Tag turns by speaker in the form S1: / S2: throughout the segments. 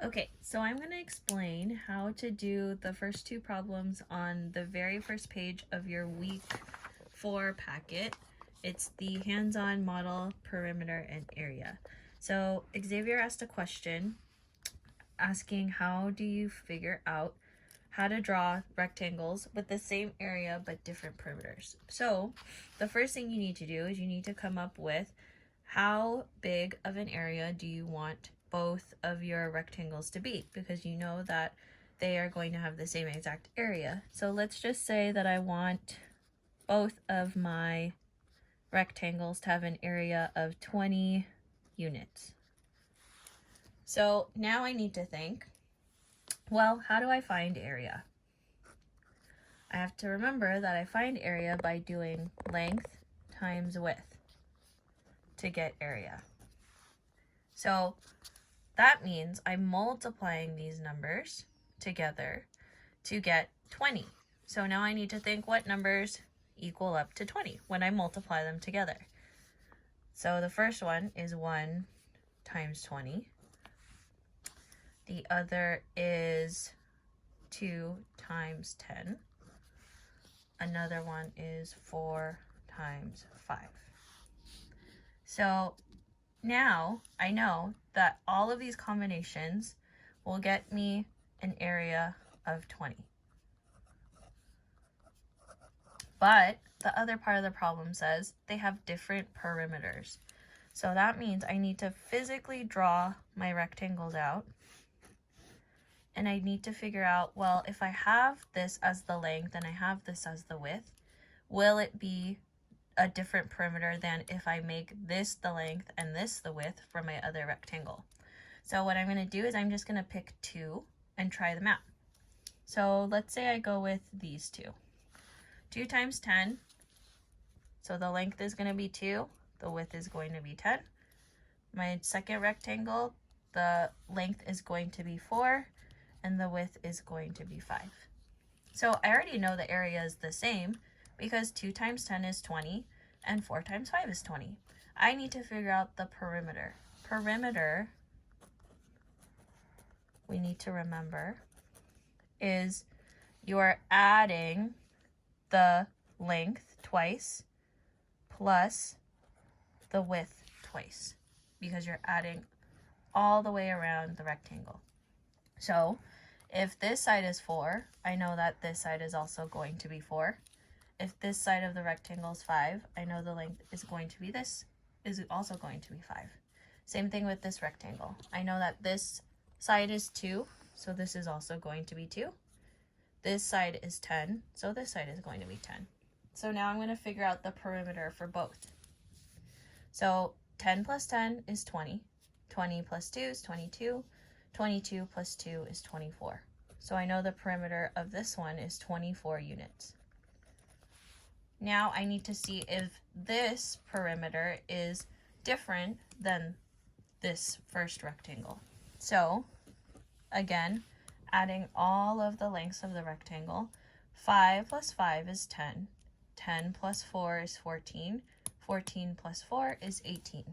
S1: Okay, so I'm going to explain how to do the first two problems on the very first page of your week 4 packet. It's the hands-on model, perimeter, and area. So Xavier asked a question asking how do you figure out how to draw rectangles with the same area but different perimeters. So the first thing you need to do is you need to come up with how big of an area do you want both of your rectangles to be, because you know that they are going to have the same exact area. So let's just say that I want both of my rectangles to have an area of 20 units. So now I need to think, well, how do I find area? I have to remember that I find area by doing length times width to get area. So that means I'm multiplying these numbers together to get 20. So now I need to think what numbers equal up to 20 when I multiply them together. So the first one is 1 times 20. The other is 2 times 10. Another one is 4 times 5. So now I know that all of these combinations will get me an area of 20. But the other part of the problem says they have different perimeters. So that means I need to physically draw my rectangles out. And I need to figure out, well, if I have this as the length and I have this as the width, will it be a different perimeter than if I make this the length and this the width for my other rectangle? So what I'm going to do is I'm just going to pick 2 and try them out. So let's say I go with these two. 2 times 10, so the length is going to be 2, the width is going to be 10. My second rectangle, the length is going to be 4, and the width is going to be 5. So I already know the area is the same because 2 times 10 is 20 and 4 times 5 is 20. I need to figure out the perimeter. Perimeter, we need to remember, is you are adding the length twice plus the width twice, because you're adding all the way around the rectangle. So if this side is 4, I know that this side is also going to be 4. If this side of the rectangle is 5, I know the length is going to be this, is also going to be 5. Same thing with this rectangle. I know that this side is 2, so this is also going to be 2. This side is 10, so this side is going to be 10. So now I'm going to figure out the perimeter for both. So 10 plus 10 is 20. 20 plus 2 is 22. 22 plus 2 is 24. So I know the perimeter of this one is 24 units. Now I need to see if this perimeter is different than this first rectangle. So again, adding all of the lengths of the rectangle, 5 plus 5 is 10. 10 plus 4 is 14. 14 plus 4 is 18.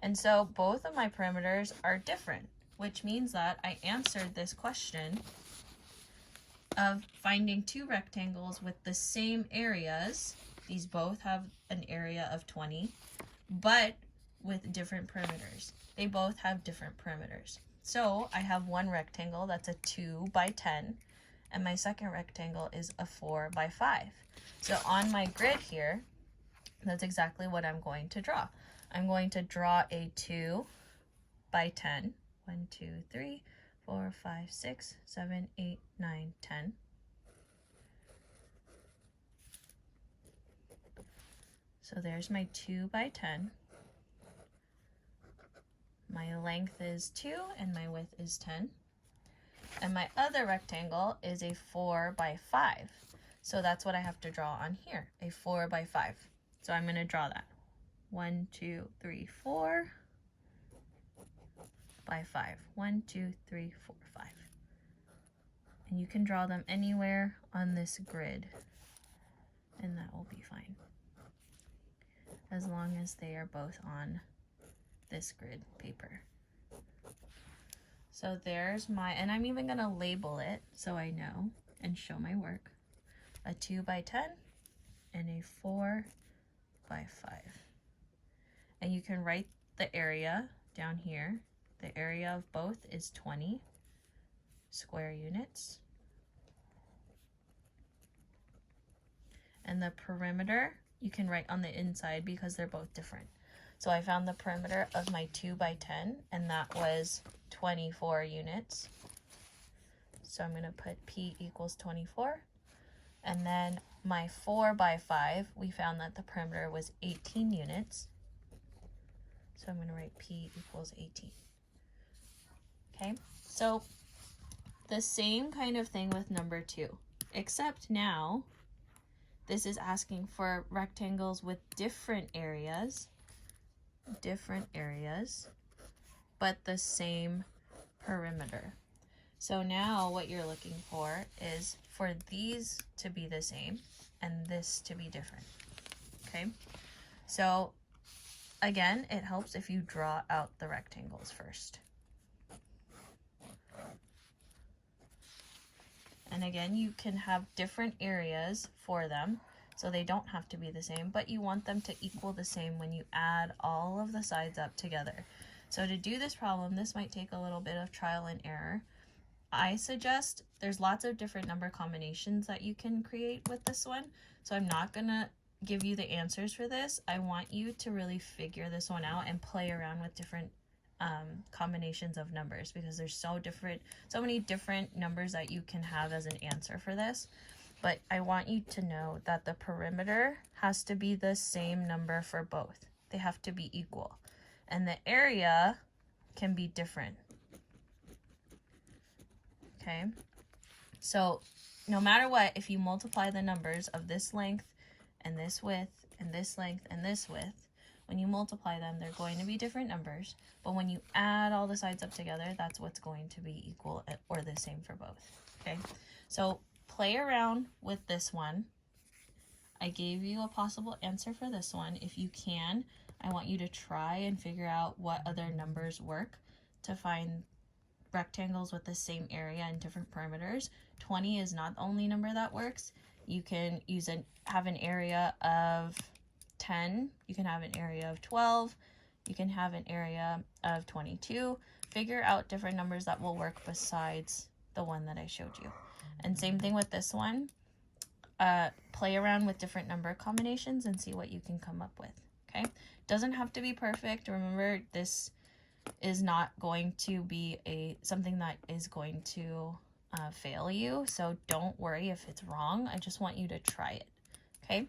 S1: And so both of my perimeters are different, which means that I answered this question of finding two rectangles with the same areas. These both have an area of 20, but with different perimeters. They both have different perimeters. So I have one rectangle that's a 2 by 10, and my second rectangle is a 4 by 5. So on my grid here, that's exactly what I'm going to draw. I'm going to draw a 2 by 10. 1, 2, 3, 4, 5, 6, 7, 8, 9, 10. So there's my 2 by 10. My length is 2 and my width is 10. And my other rectangle is a 4 by 5. So that's what I have to draw on here, a 4 by 5. So I'm going to draw that. 1, 2, 3, 4 by 5. 1, 2, 3, 4, 5. And you can draw them anywhere on this grid, and that will be fine, as long as they are both on this grid paper. So there's my, and I'm even gonna label it so I know and show my work. A 2 by 10 and a 4 by 5. And you can write the area down here. The area of both is 20 square units. And the perimeter you can write on the inside because they're both different. So I found the perimeter of my 2 by 10 and that was 24 units. So I'm going to put P equals 24. And then my 4 by 5, we found that the perimeter was 18 units. So I'm going to write P equals 18. Okay, so the same kind of thing with number 2, except now this is asking for rectangles with different areas, but the same perimeter. So now what you're looking for is for these to be the same and this to be different. Okay, so again, it helps if you draw out the rectangles first. And again, you can have different areas for them, so they don't have to be the same, but you want them to equal the same when you add all of the sides up together. So to do this problem, this might take a little bit of trial and error. I suggest there's lots of different number combinations that you can create with this one, so I'm not gonna give you the answers for this. I want you to really figure this one out and play around with different combinations of numbers, because there's so many different numbers that you can have as an answer for this. But I want you to know that the perimeter has to be the same number for both. They have to be equal, and the area can be different. Okay, so no matter what, if you multiply the numbers of this length and this width and this length and this width, when you multiply them, they're going to be different numbers, but when you add all the sides up together, that's what's going to be equal or the same for both. Okay, so play around with this one. I gave you a possible answer for this one. If you can, I want you to try and figure out what other numbers work to find rectangles with the same area and different perimeters. 20 is not the only number that works. You can have an area of 10, you can have an area of 12, you can have an area of 22. Figure out different numbers that will work besides the one that I showed you. And same thing with this one. Play around with different number combinations and see what you can come up with. Okay, doesn't have to be perfect. Remember, this is not going to be something that is going to fail you, so don't worry if it's wrong. I just want you to try it. Okay,